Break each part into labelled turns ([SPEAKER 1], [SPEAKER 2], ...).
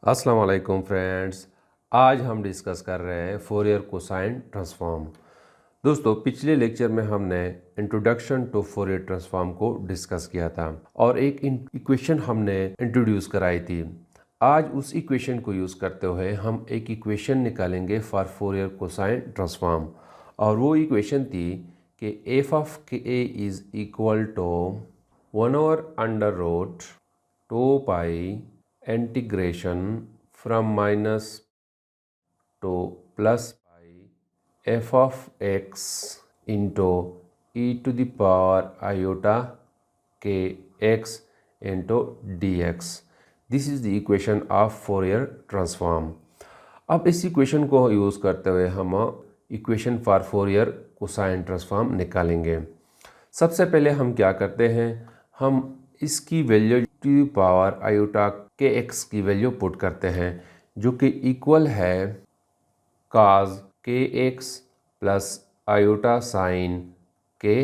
[SPEAKER 1] अस्सलाम वालेकुम फ्रेंड्स। आज हम डिस्कस कर रहे हैं फोरियर कोसाइन ट्रांसफॉर्म। दोस्तों, पिछले लेक्चर में हमने इंट्रोडक्शन टू फोरियर ट्रांसफॉर्म को डिस्कस किया था और एक इक्वेशन हमने इंट्रोड्यूस कराई थी। आज उस इक्वेशन को यूज़ करते हुए हम एक इक्वेशन निकालेंगे फॉर फोरियर कोसाइन ट्रांसफॉर्म, और वो इक्वेशन थी कि F of K A is equal to 1/√2 pi integration from minus to plus pi F of x into E to the power iota K x into D X. This is the equation of Fourier transform. अब इस equation को use करते हुए हम equation for Fourier cosine transform निकालेंगे। सबसे पहले हम क्या करते हैं, हम इसकी value to the power iota K X की वैल्यू पुट करते हैं, जो कि इक्वल है काज के एक्स प्लस आयोटा साइन के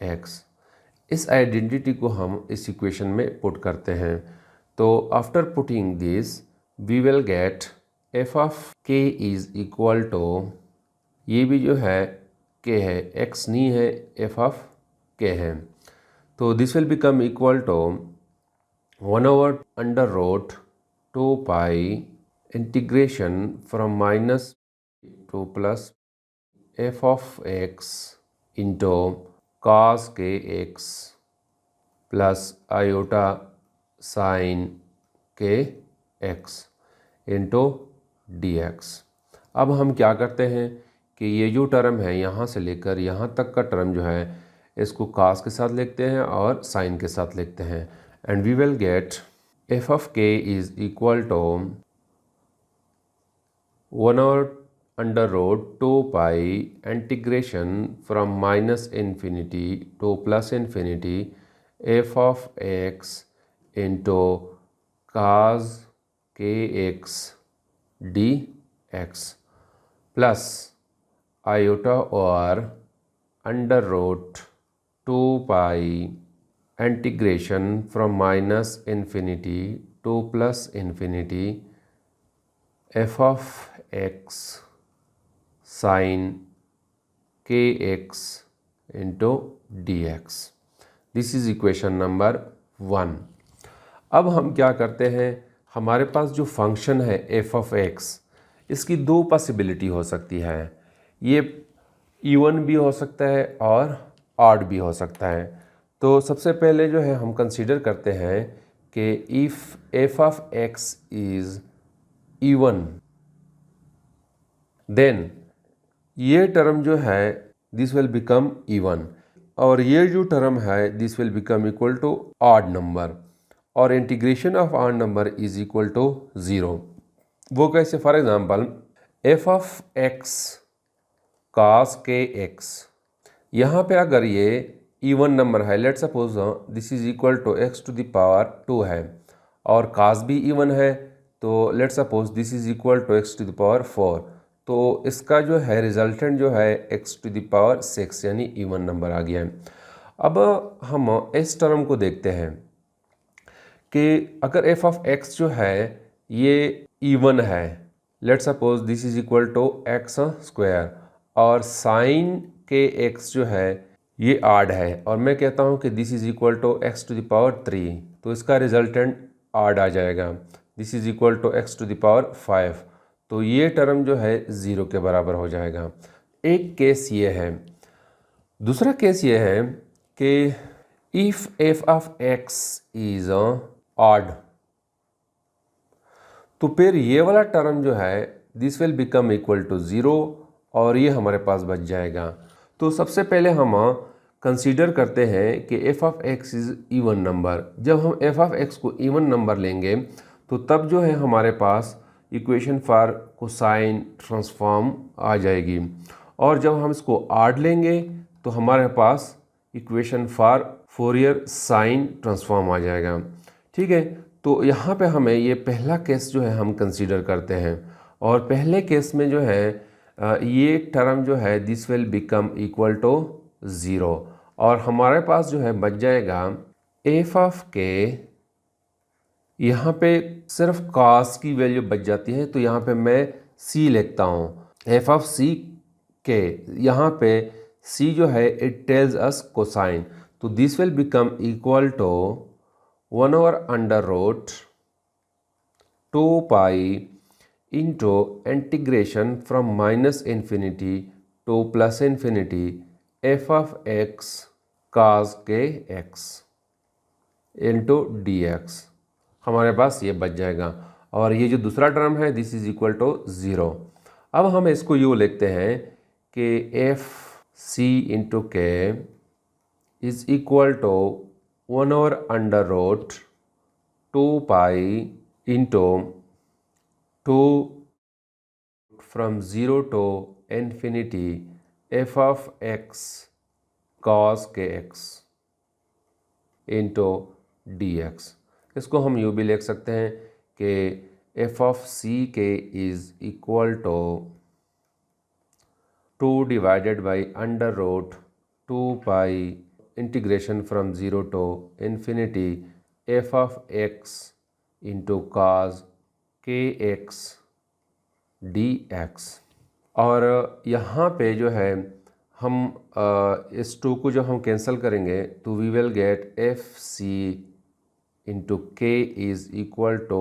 [SPEAKER 1] एक्स। इस आइडेंटिटी को हम इस इक्वेशन में पुट करते हैं। तो after putting this we will get F of के इज़ इक्वल टू, ये भी जो है के है, एक्स नहीं है, एफ ऑफ के है। तो this will become equal to 1/√2 pi integration from minus to plus f of x into cos k x plus iota sine के एक्स इंटू डी एक्स। अब हम क्या करते हैं कि ये जो टर्म है यहाँ से लेकर यहाँ तक का टर्म जो है, इसको कास के साथ लिखते हैं और साइन के साथ लिखते हैं, and we will get F of के is equal to 1/√2 pi integration from minus infinity to plus infinity F of x into cos के X D X plus iota और √2 pi integration from minus infinity to plus infinity F of X sine के x into D X. This is equation number 1। अब हम क्या करते हैं, हमारे पास जो फंक्शन है एफ ऑफ एक्स, इसकी दो पॉसिबिलिटी हो सकती है। ये इवन भी हो सकता है और ऑड भी हो सकता है। तो सबसे पहले जो है हम कंसीडर करते हैं कि if f of x is even, then ये टर्म जो है दिस विल बिकम इवन, और ये जो टर्म है this will become equal to odd number, और integration of odd number is equal to 0। वो कैसे? For example f of x cos k x, यहाँ पे अगर ये इवन नंबर है, let suppose this is equal to x to the power 2 है, और कास भी इवन है, तो let suppose this is equal to x to the power 4, तो इसका जो है रिजल्टेंट जो है एक्स टू द पावर 6 यानी इवन नंबर आ गया है। अब हम इस टर्म को देखते हैं कि अगर एफ ऑफ एक्स जो है ये इवन है, let suppose this is equal to x square, और साइन के एक्स जो है ये आड है, और मैं कहता हूँ कि this is equal to x to the power 3, तो इसका रिजल्टेंट आड आ जाएगा, this is equal to x to the power 5, तो ये टर्म जो है 0 के बराबर हो जाएगा। एक केस ये है। दूसरा केस ये है कि if f of x is odd, तो फिर ये वाला टर्म जो है this will become equal to 0, और ये हमारे पास बच जाएगा। तो सबसे पहले हम कंसीडर करते हैं कि F of x is even number. जब हम एफ ऑफ एक्स को इवन नंबर लेंगे तो तब जो है हमारे पास इक्वेशन फॉर कोसाइन ट्रांसफॉर्म आ जाएगी, और जब हम इसको ऑड लेंगे तो हमारे पास equation for Fourier sine transform आ जाएगा। ठीक है, तो यहाँ पे हमें ये पहला केस जो है हम कंसीडर करते हैं, और पहले केस में जो है ये टर्म जो है this will become equal to 0, और हमारे पास जो है बच जाएगा एफ ऑफ के यहाँ पे सिर्फ cos की वैल्यू बच जाती है, तो यहाँ पे मैं c लिखता हूँ। एफ ऑफ c के यहाँ पे c जो है इट टेल्स अस कोसाइन, तो this will become equal to 1/√2 pi into integration from -infinity to +infinity f of x cos kx into dx। हमारे पास ये बच जाएगा और ये जो दूसरा टर्म है दिस इज इक्वल टू 0। अब हम इसको यूँ लिखते हैं कि f c into k is equal to 1/√2 pi into 2 from 0 to infinity f of x cos kx into dx। इसको हम यूँ भी लिख सकते हैं कि f of c k is equal to 2 divided by √2 pi integration from 0 to infinity f of x into cos kx dx। और यहाँ पे जो है हम इस 2 को जो हम कैंसिल करेंगे तो we will get f c into k is equal to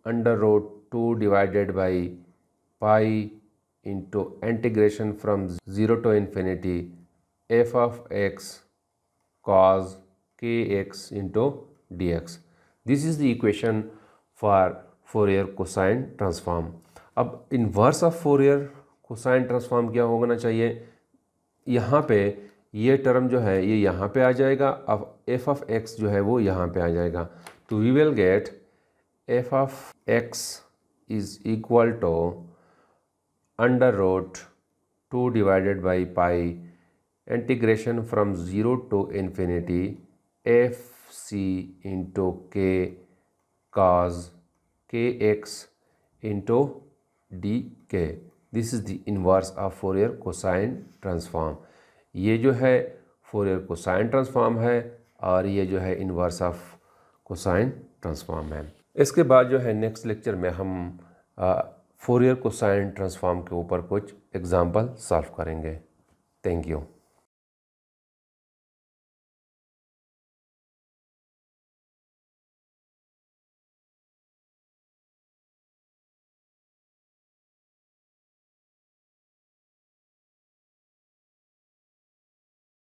[SPEAKER 1] √2 divided by pi into integration from 0 to infinity f of x cos kx into dx। This is the equation for Fourier cosine transform. अब inverse of Fourier cosine transform क्या होना चाहिए, यहाँ पे ये term जो है ये यहाँ पे आ जाएगा, अब एफ ऑफ एक्स जो है वो यहाँ पे आ जाएगा, तो we will get F of x is equal to √2 divided by pi integration from 0 to infinity f c into k cos kx into dk। This is the inverse of Fourier cosine transform. ये जो है Fourier cosine transform है और ये जो है inverse of cosine transform है। इसके बाद जो है नेक्स्ट लेक्चर में हम फोरियर कोसाइन ट्रांसफॉर्म के ऊपर कुछ एग्जाम्पल सॉल्व करेंगे। Thank you.